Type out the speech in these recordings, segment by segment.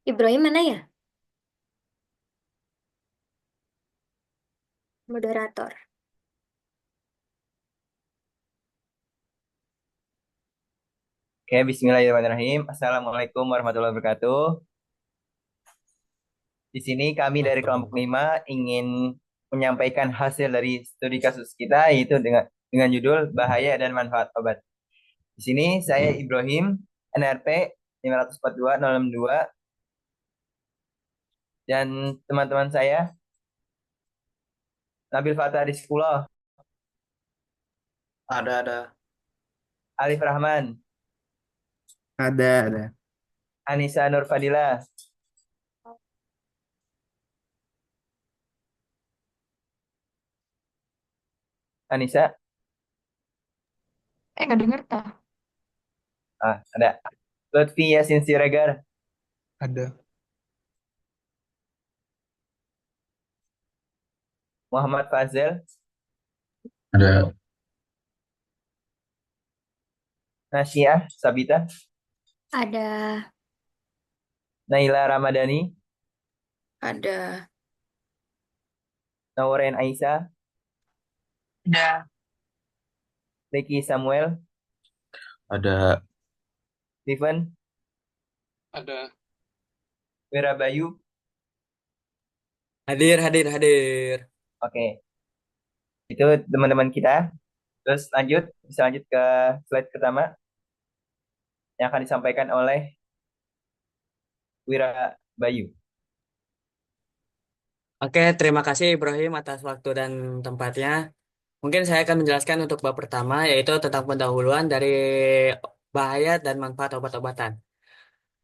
Ibrahim mana ya? Moderator. Oke, Bismillahirrahmanirrahim. Assalamualaikum warahmatullahi wabarakatuh. Di sini kami dari kelompok 5 ingin menyampaikan hasil dari studi kasus kita yaitu dengan judul Bahaya dan Manfaat Obat. Di sini saya Ibrahim, NRP 542-062 dan teman-teman saya Nabil Fatah Rizkullah, Ada. Alif Rahman, Ada. Anissa Nur Fadila, Anissa, Nggak denger tah? ada Lutfi Yasin Siregar, Ada. Muhammad Fazel, Ada. Nasyah Sabita, Ada. Naila Ramadhani, Ada. Nauren Aisyah, Ada. Ricky Samuel, Ada. Steven, Ada. Wirabayu. Hadir, hadir, hadir. Oke, itu teman-teman kita. Terus bisa lanjut ke slide pertama yang akan disampaikan oleh Wirabayu. Oke, terima kasih Ibrahim atas waktu dan tempatnya. Mungkin saya akan menjelaskan untuk bab pertama, yaitu tentang pendahuluan dari bahaya dan manfaat obat-obatan.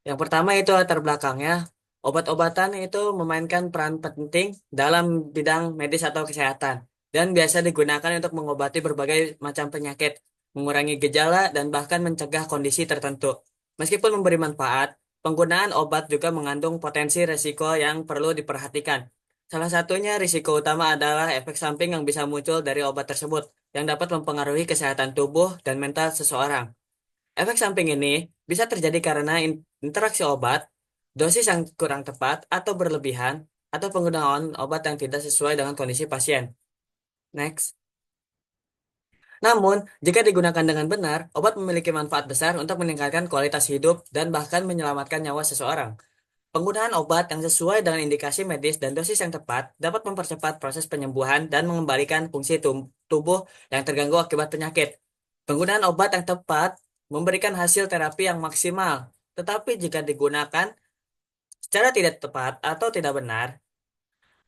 Yang pertama itu latar belakangnya. Obat-obatan itu memainkan peran penting dalam bidang medis atau kesehatan dan biasa digunakan untuk mengobati berbagai macam penyakit, mengurangi gejala dan bahkan mencegah kondisi tertentu. Meskipun memberi manfaat, penggunaan obat juga mengandung potensi risiko yang perlu diperhatikan. Salah satunya risiko utama adalah efek samping yang bisa muncul dari obat tersebut yang dapat mempengaruhi kesehatan tubuh dan mental seseorang. Efek samping ini bisa terjadi karena interaksi obat, dosis yang kurang tepat atau berlebihan, atau penggunaan obat yang tidak sesuai dengan kondisi pasien. Next. Namun, jika digunakan dengan benar, obat memiliki manfaat besar untuk meningkatkan kualitas hidup dan bahkan menyelamatkan nyawa seseorang. Penggunaan obat yang sesuai dengan indikasi medis dan dosis yang tepat dapat mempercepat proses penyembuhan dan mengembalikan fungsi tubuh yang terganggu akibat penyakit. Penggunaan obat yang tepat memberikan hasil terapi yang maksimal, tetapi jika digunakan secara tidak tepat atau tidak benar,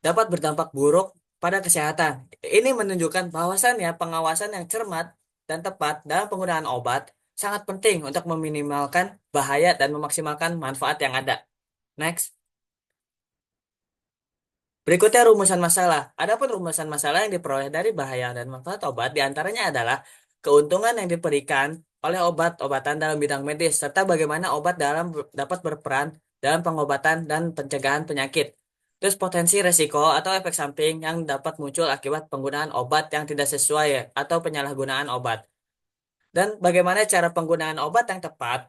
dapat berdampak buruk pada kesehatan. Ini menunjukkan bahwasannya pengawasan yang cermat dan tepat dalam penggunaan obat sangat penting untuk meminimalkan bahaya dan memaksimalkan manfaat yang ada. Next. Berikutnya rumusan masalah. Adapun rumusan masalah yang diperoleh dari bahaya dan manfaat obat diantaranya adalah keuntungan yang diberikan oleh obat-obatan dalam bidang medis, serta bagaimana obat dapat berperan dalam pengobatan dan pencegahan penyakit. Terus potensi resiko atau efek samping yang dapat muncul akibat penggunaan obat yang tidak sesuai atau penyalahgunaan obat. Dan bagaimana cara penggunaan obat yang tepat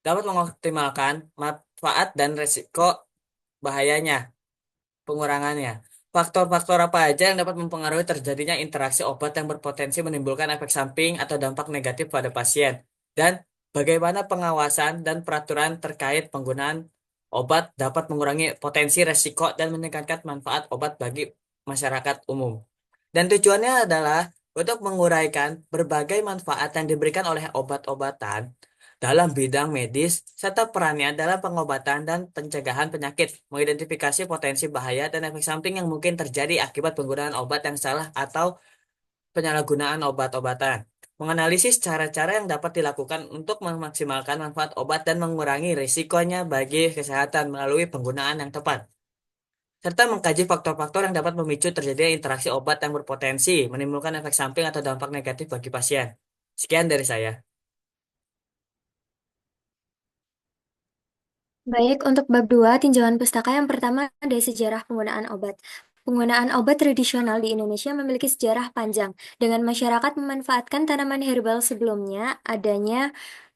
dapat mengoptimalkan manfaat dan resiko bahayanya pengurangannya. Faktor-faktor apa aja yang dapat mempengaruhi terjadinya interaksi obat yang berpotensi menimbulkan efek samping atau dampak negatif pada pasien? Dan bagaimana pengawasan dan peraturan terkait penggunaan obat dapat mengurangi potensi resiko dan meningkatkan manfaat obat bagi masyarakat umum? Dan tujuannya adalah untuk menguraikan berbagai manfaat yang diberikan oleh obat-obatan dalam bidang medis, serta perannya dalam pengobatan dan pencegahan penyakit, mengidentifikasi potensi bahaya dan efek samping yang mungkin terjadi akibat penggunaan obat yang salah atau penyalahgunaan obat-obatan, menganalisis cara-cara yang dapat dilakukan untuk memaksimalkan manfaat obat dan mengurangi risikonya bagi kesehatan melalui penggunaan yang tepat, serta mengkaji faktor-faktor yang dapat memicu terjadinya interaksi obat yang berpotensi menimbulkan efek samping atau dampak negatif bagi pasien. Sekian dari saya. Baik, untuk bab 2 tinjauan pustaka yang pertama ada sejarah penggunaan obat. Penggunaan obat tradisional di Indonesia memiliki sejarah panjang, dengan masyarakat memanfaatkan tanaman herbal sebelumnya adanya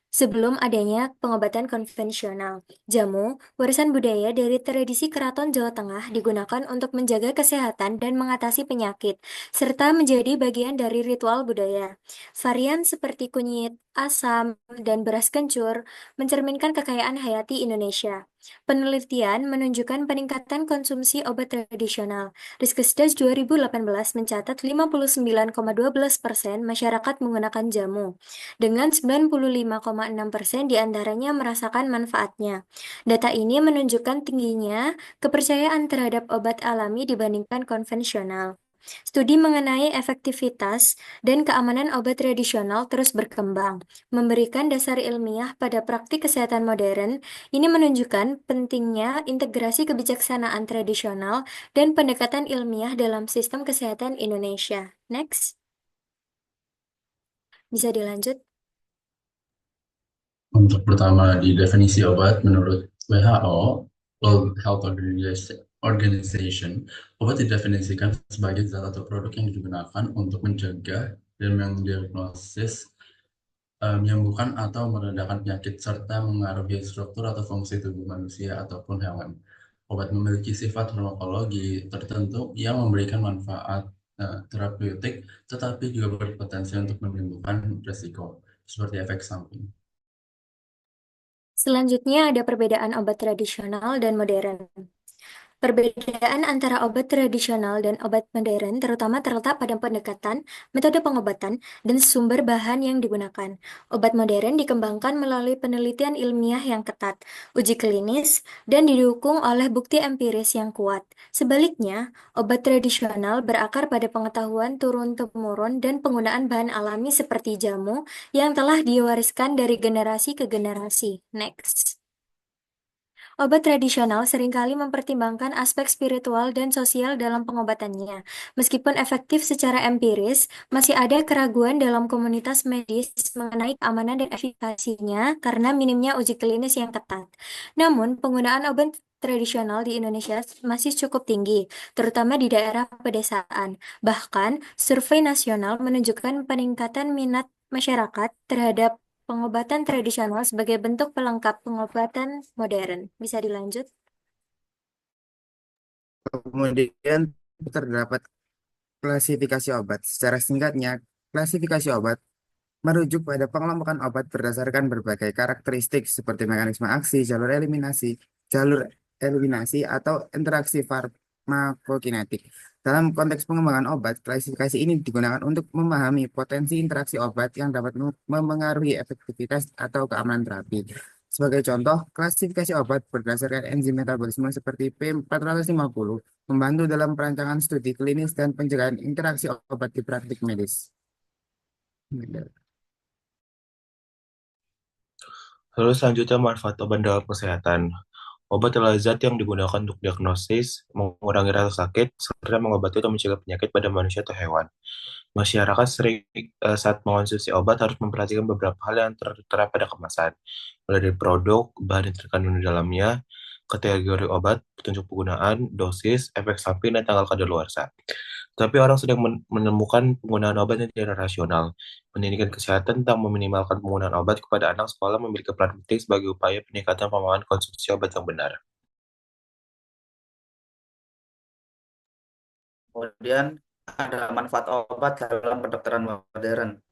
Sebelum adanya pengobatan konvensional, jamu, warisan budaya dari tradisi Keraton Jawa Tengah digunakan untuk menjaga kesehatan dan mengatasi penyakit, serta menjadi bagian dari ritual budaya. Varian seperti kunyit, asam, dan beras kencur mencerminkan kekayaan hayati Indonesia. Penelitian menunjukkan peningkatan konsumsi obat tradisional. Riskesdas 2018 mencatat 59,12% masyarakat menggunakan jamu dengan 95,6% diantaranya merasakan manfaatnya. Data ini menunjukkan tingginya kepercayaan terhadap obat alami dibandingkan konvensional. Studi mengenai efektivitas dan keamanan obat tradisional terus berkembang, memberikan dasar ilmiah pada praktik kesehatan modern. Ini menunjukkan pentingnya integrasi kebijaksanaan tradisional dan pendekatan ilmiah dalam sistem kesehatan Indonesia. Next, bisa dilanjut. Untuk pertama, di definisi obat menurut WHO, World Health Organization, obat didefinisikan sebagai zat atau produk yang digunakan untuk mencegah dan mendiagnosis, menyembuhkan atau meredakan penyakit, serta mengaruhi struktur atau fungsi tubuh manusia ataupun hewan. Obat memiliki sifat farmakologi tertentu yang memberikan manfaat terapeutik, tetapi juga berpotensi untuk menimbulkan risiko, seperti efek samping. Selanjutnya ada perbedaan obat tradisional dan modern. Perbedaan antara obat tradisional dan obat modern terutama terletak pada pendekatan, metode pengobatan, dan sumber bahan yang digunakan. Obat modern dikembangkan melalui penelitian ilmiah yang ketat, uji klinis, dan didukung oleh bukti empiris yang kuat. Sebaliknya, obat tradisional berakar pada pengetahuan turun-temurun dan penggunaan bahan alami seperti jamu yang telah diwariskan dari generasi ke generasi. Next. Obat tradisional seringkali mempertimbangkan aspek spiritual dan sosial dalam pengobatannya. Meskipun efektif secara empiris, masih ada keraguan dalam komunitas medis mengenai keamanan dan efikasinya karena minimnya uji klinis yang ketat. Namun, penggunaan obat tradisional di Indonesia masih cukup tinggi, terutama di daerah pedesaan. Bahkan, survei nasional menunjukkan peningkatan minat masyarakat terhadap pengobatan tradisional sebagai bentuk pelengkap pengobatan modern. Bisa dilanjut? Kemudian terdapat klasifikasi obat. Secara singkatnya, klasifikasi obat merujuk pada pengelompokan obat berdasarkan berbagai karakteristik seperti mekanisme aksi, jalur eliminasi, atau interaksi farmakokinetik. Dalam konteks pengembangan obat, klasifikasi ini digunakan untuk memahami potensi interaksi obat yang dapat memengaruhi efektivitas atau keamanan terapi. Sebagai contoh, klasifikasi obat berdasarkan enzim metabolisme seperti P450 membantu dalam perancangan studi klinis dan pencegahan interaksi obat di praktik medis. Lalu selanjutnya manfaat obat dalam kesehatan. Obat adalah zat yang digunakan untuk diagnosis, mengurangi rasa sakit, serta mengobati atau mencegah penyakit pada manusia atau hewan. Masyarakat sering saat mengonsumsi obat harus memperhatikan beberapa hal yang tertera pada kemasan, mulai dari produk, bahan yang terkandung di dalamnya, kategori obat, petunjuk penggunaan, dosis, efek samping, dan tanggal kadaluarsa. Tapi orang sedang menemukan penggunaan obat yang tidak rasional. Pendidikan kesehatan tentang meminimalkan penggunaan obat kepada anak sekolah memiliki peran penting sebagai upaya peningkatan pemahaman konsumsi obat yang benar. Kemudian ada manfaat obat dalam kedokteran modern.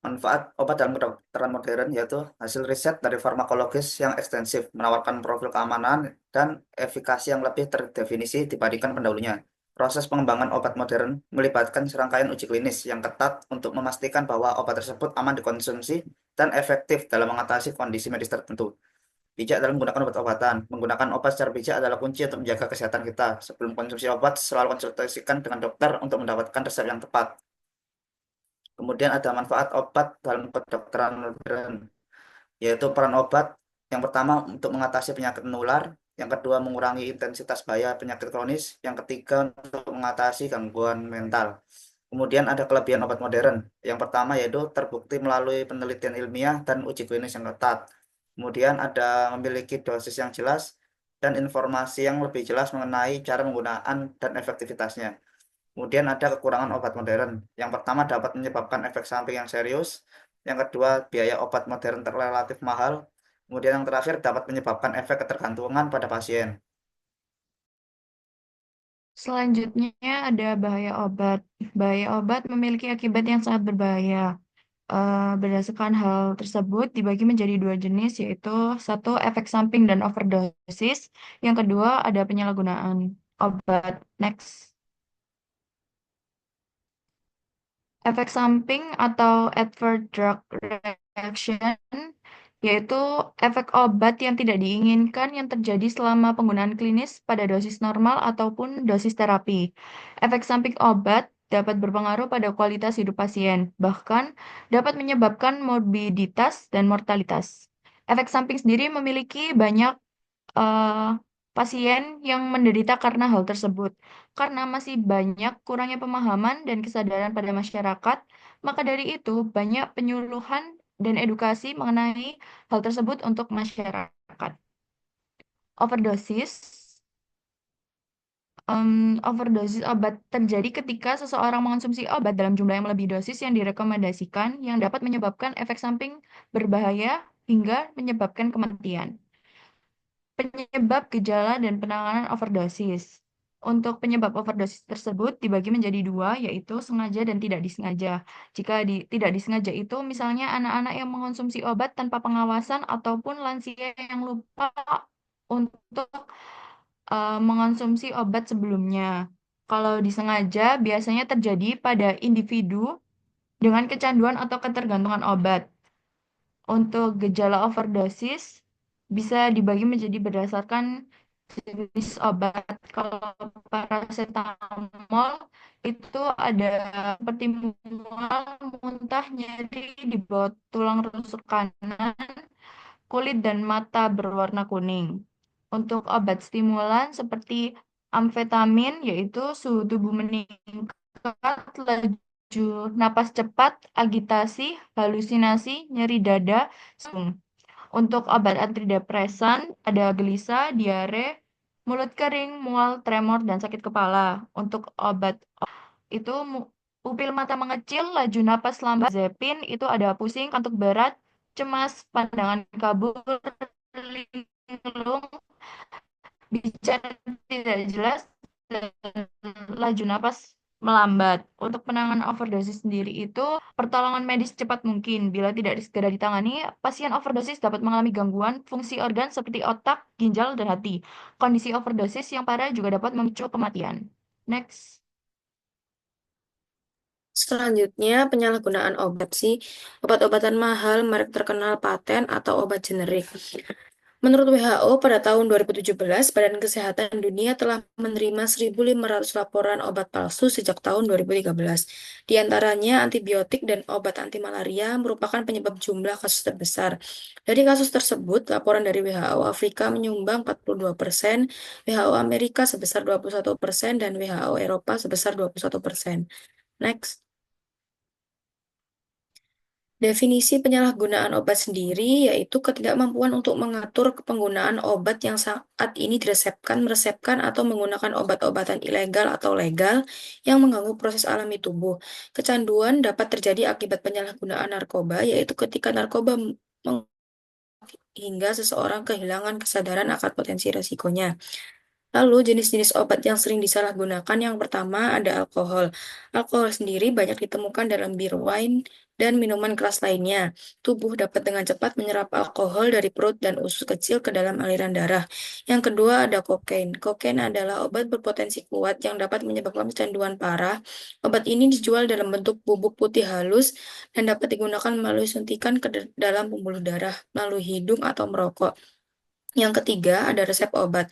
Manfaat obat dalam kedokteran modern yaitu hasil riset dari farmakologis yang ekstensif, menawarkan profil keamanan dan efikasi yang lebih terdefinisi dibandingkan pendahulunya. Proses pengembangan obat modern melibatkan serangkaian uji klinis yang ketat untuk memastikan bahwa obat tersebut aman dikonsumsi dan efektif dalam mengatasi kondisi medis tertentu. Bijak dalam menggunakan obat-obatan. Menggunakan obat secara bijak adalah kunci untuk menjaga kesehatan kita. Sebelum konsumsi obat, selalu konsultasikan dengan dokter untuk mendapatkan resep yang tepat. Kemudian ada manfaat obat dalam kedokteran modern, yaitu peran obat yang pertama untuk mengatasi penyakit menular, yang kedua mengurangi intensitas bahaya penyakit kronis, yang ketiga untuk mengatasi gangguan mental. Kemudian ada kelebihan obat modern. Yang pertama yaitu terbukti melalui penelitian ilmiah dan uji klinis yang ketat. Kemudian ada memiliki dosis yang jelas dan informasi yang lebih jelas mengenai cara penggunaan dan efektivitasnya. Kemudian ada kekurangan obat modern. Yang pertama dapat menyebabkan efek samping yang serius Yang kedua, biaya obat modern relatif mahal. Kemudian yang terakhir dapat menyebabkan efek ketergantungan pada pasien. Selanjutnya ada bahaya obat. Bahaya obat memiliki akibat yang sangat berbahaya. Berdasarkan hal tersebut dibagi menjadi dua jenis, yaitu satu efek samping dan overdosis, yang kedua ada penyalahgunaan obat. Next. Efek samping atau adverse drug reaction yaitu efek obat yang tidak diinginkan yang terjadi selama penggunaan klinis pada dosis normal ataupun dosis terapi. Efek samping obat dapat berpengaruh pada kualitas hidup pasien, bahkan dapat menyebabkan morbiditas dan mortalitas. Efek samping sendiri memiliki banyak eh, pasien yang menderita karena hal tersebut. Karena masih banyak kurangnya pemahaman dan kesadaran pada masyarakat, maka dari itu banyak penyuluhan dan edukasi mengenai hal tersebut untuk masyarakat. Overdosis. Overdosis obat terjadi ketika seseorang mengonsumsi obat dalam jumlah yang melebihi dosis yang direkomendasikan yang dapat menyebabkan efek samping berbahaya hingga menyebabkan kematian. Penyebab, gejala, dan penanganan overdosis. Untuk penyebab overdosis tersebut dibagi menjadi dua, yaitu sengaja dan tidak disengaja. Jika tidak disengaja itu misalnya anak-anak yang mengonsumsi obat tanpa pengawasan ataupun lansia yang lupa untuk mengonsumsi obat sebelumnya. Kalau disengaja biasanya terjadi pada individu dengan kecanduan atau ketergantungan obat. Untuk gejala overdosis bisa dibagi menjadi berdasarkan jenis obat. Kalau paracetamol itu ada seperti mual, muntah, nyeri di bawah tulang rusuk kanan, kulit dan mata berwarna kuning. Untuk obat stimulan seperti amfetamin, yaitu suhu tubuh meningkat, laju napas cepat, agitasi, halusinasi, nyeri dada, untuk obat antidepresan ada gelisah, diare, mulut kering, mual, tremor, dan sakit kepala. Untuk obat itu pupil mata mengecil, laju napas lambat, zepin itu ada pusing, kantuk berat, cemas, pandangan kabur, linglung, bicara tidak jelas, dan laju napas melambat. Untuk penanganan overdosis sendiri itu pertolongan medis cepat mungkin. Bila tidak segera ditangani, pasien overdosis dapat mengalami gangguan fungsi organ seperti otak, ginjal, dan hati. Kondisi overdosis yang parah juga dapat memicu kematian. Next. Selanjutnya, penyalahgunaan obat sih. Obat-obatan mahal, merek terkenal, paten, atau obat generik. Menurut WHO, pada tahun 2017, Badan Kesehatan Dunia telah menerima 1.500 laporan obat palsu sejak tahun 2013. Di antaranya, antibiotik dan obat anti malaria merupakan penyebab jumlah kasus terbesar. Dari kasus tersebut, laporan dari WHO Afrika menyumbang 42%, WHO Amerika sebesar 21%, dan WHO Eropa sebesar 21%. Next. Definisi penyalahgunaan obat sendiri yaitu ketidakmampuan untuk mengatur penggunaan obat yang saat ini meresepkan atau menggunakan obat-obatan ilegal atau legal yang mengganggu proses alami tubuh. Kecanduan dapat terjadi akibat penyalahgunaan narkoba, yaitu ketika narkoba hingga seseorang kehilangan kesadaran akan potensi resikonya. Lalu jenis-jenis obat yang sering disalahgunakan yang pertama ada alkohol. Alkohol sendiri banyak ditemukan dalam bir, wine, dan minuman keras lainnya. Tubuh dapat dengan cepat menyerap alkohol dari perut dan usus kecil ke dalam aliran darah. Yang kedua ada kokain. Kokain adalah obat berpotensi kuat yang dapat menyebabkan kecanduan parah. Obat ini dijual dalam bentuk bubuk putih halus dan dapat digunakan melalui suntikan ke dalam pembuluh darah, melalui hidung atau merokok. Yang ketiga ada resep obat.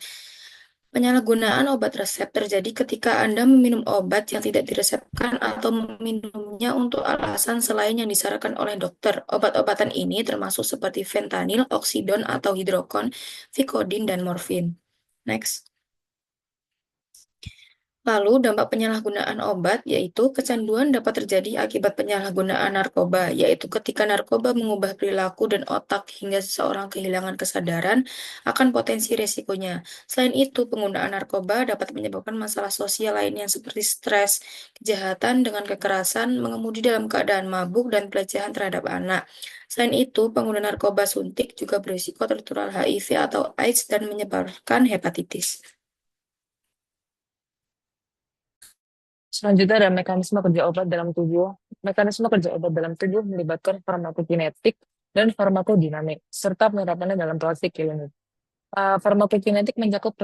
Penyalahgunaan obat resep terjadi ketika Anda meminum obat yang tidak diresepkan atau meminumnya untuk alasan selain yang disarankan oleh dokter. Obat-obatan ini termasuk seperti fentanyl, oksidon atau hidrokon, Vicodin, dan morfin. Next. Lalu dampak penyalahgunaan obat yaitu kecanduan dapat terjadi akibat penyalahgunaan narkoba, yaitu ketika narkoba mengubah perilaku dan otak hingga seseorang kehilangan kesadaran akan potensi resikonya. Selain itu, penggunaan narkoba dapat menyebabkan masalah sosial lainnya seperti stres, kejahatan dengan kekerasan, mengemudi dalam keadaan mabuk, dan pelecehan terhadap anak. Selain itu, pengguna narkoba suntik juga berisiko tertular HIV atau AIDS dan menyebarkan hepatitis. Selanjutnya ada mekanisme kerja obat dalam tubuh. Mekanisme kerja obat dalam tubuh melibatkan farmakokinetik dan farmakodinamik, serta penerapannya dalam praktik klinik. Farmakokinetik mencakup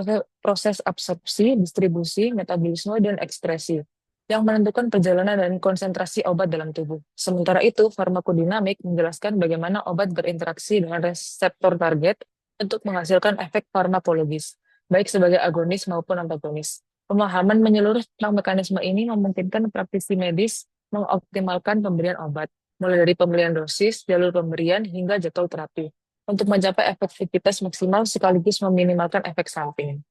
proses absorpsi, distribusi, metabolisme, dan ekspresi, yang menentukan perjalanan dan konsentrasi obat dalam tubuh. Sementara itu, farmakodinamik menjelaskan bagaimana obat berinteraksi dengan reseptor target untuk menghasilkan efek farmakologis, baik sebagai agonis maupun antagonis. Pemahaman menyeluruh tentang mekanisme ini memungkinkan praktisi medis mengoptimalkan pemberian obat, mulai dari pemilihan dosis, jalur pemberian, hingga jadwal terapi, untuk mencapai efektivitas maksimal sekaligus meminimalkan efek samping.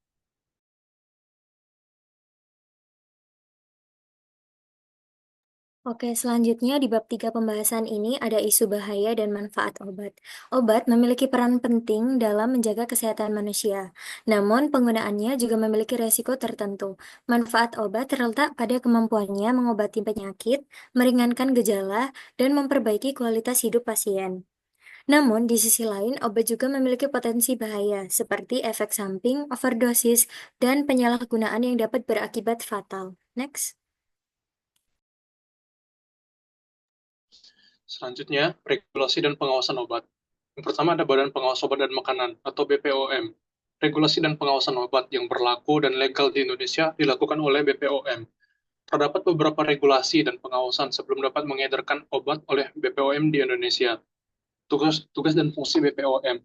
Oke, selanjutnya di bab 3 pembahasan ini ada isu bahaya dan manfaat obat. Obat memiliki peran penting dalam menjaga kesehatan manusia. Namun, penggunaannya juga memiliki resiko tertentu. Manfaat obat terletak pada kemampuannya mengobati penyakit, meringankan gejala, dan memperbaiki kualitas hidup pasien. Namun, di sisi lain, obat juga memiliki potensi bahaya, seperti efek samping, overdosis, dan penyalahgunaan yang dapat berakibat fatal. Next. Selanjutnya, regulasi dan pengawasan obat. Yang pertama ada Badan Pengawas Obat dan Makanan atau BPOM. Regulasi dan pengawasan obat yang berlaku dan legal di Indonesia dilakukan oleh BPOM. Terdapat beberapa regulasi dan pengawasan sebelum dapat mengedarkan obat oleh BPOM di Indonesia. Tugas dan fungsi BPOM.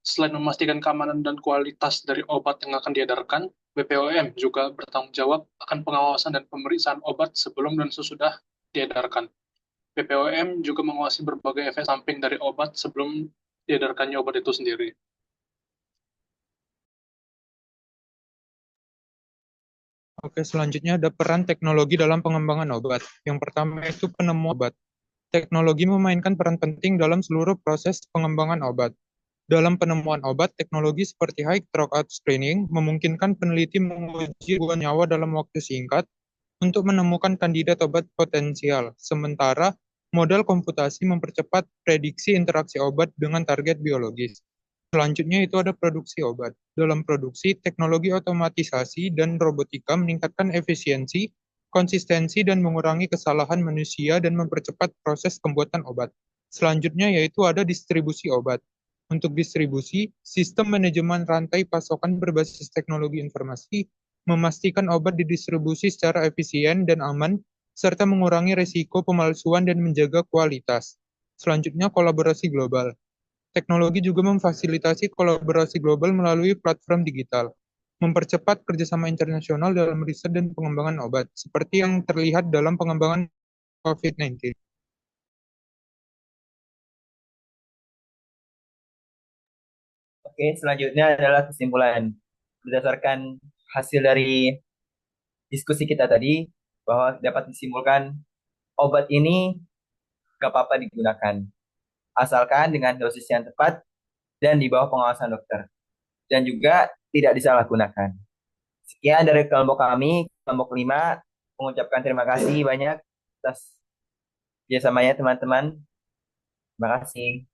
Selain memastikan keamanan dan kualitas dari obat yang akan diedarkan, BPOM juga bertanggung jawab akan pengawasan dan pemeriksaan obat sebelum dan sesudah diedarkan. BPOM juga menguasai berbagai efek samping dari obat sebelum diedarkannya obat itu sendiri. Oke, selanjutnya ada peran teknologi dalam pengembangan obat. Yang pertama itu penemu obat. Teknologi memainkan peran penting dalam seluruh proses pengembangan obat. Dalam penemuan obat, teknologi seperti high throughput screening memungkinkan peneliti menguji ribuan nyawa dalam waktu singkat untuk menemukan kandidat obat potensial. Sementara, model komputasi mempercepat prediksi interaksi obat dengan target biologis. Selanjutnya itu ada produksi obat. Dalam produksi, teknologi otomatisasi dan robotika meningkatkan efisiensi, konsistensi, dan mengurangi kesalahan manusia dan mempercepat proses pembuatan obat. Selanjutnya yaitu ada distribusi obat. Untuk distribusi, sistem manajemen rantai pasokan berbasis teknologi informasi memastikan obat didistribusi secara efisien dan aman, serta mengurangi risiko pemalsuan dan menjaga kualitas. Selanjutnya, kolaborasi global. Teknologi juga memfasilitasi kolaborasi global melalui platform digital, mempercepat kerjasama internasional dalam riset dan pengembangan obat, seperti yang terlihat dalam pengembangan COVID-19. Oke, selanjutnya adalah kesimpulan. Berdasarkan hasil dari diskusi kita tadi, bahwa dapat disimpulkan obat ini gak apa-apa digunakan. Asalkan dengan dosis yang tepat dan di bawah pengawasan dokter. Dan juga tidak disalahgunakan. Sekian dari kelompok kami, kelompok 5, mengucapkan terima kasih banyak atas kerjasamanya teman-teman. Terima kasih.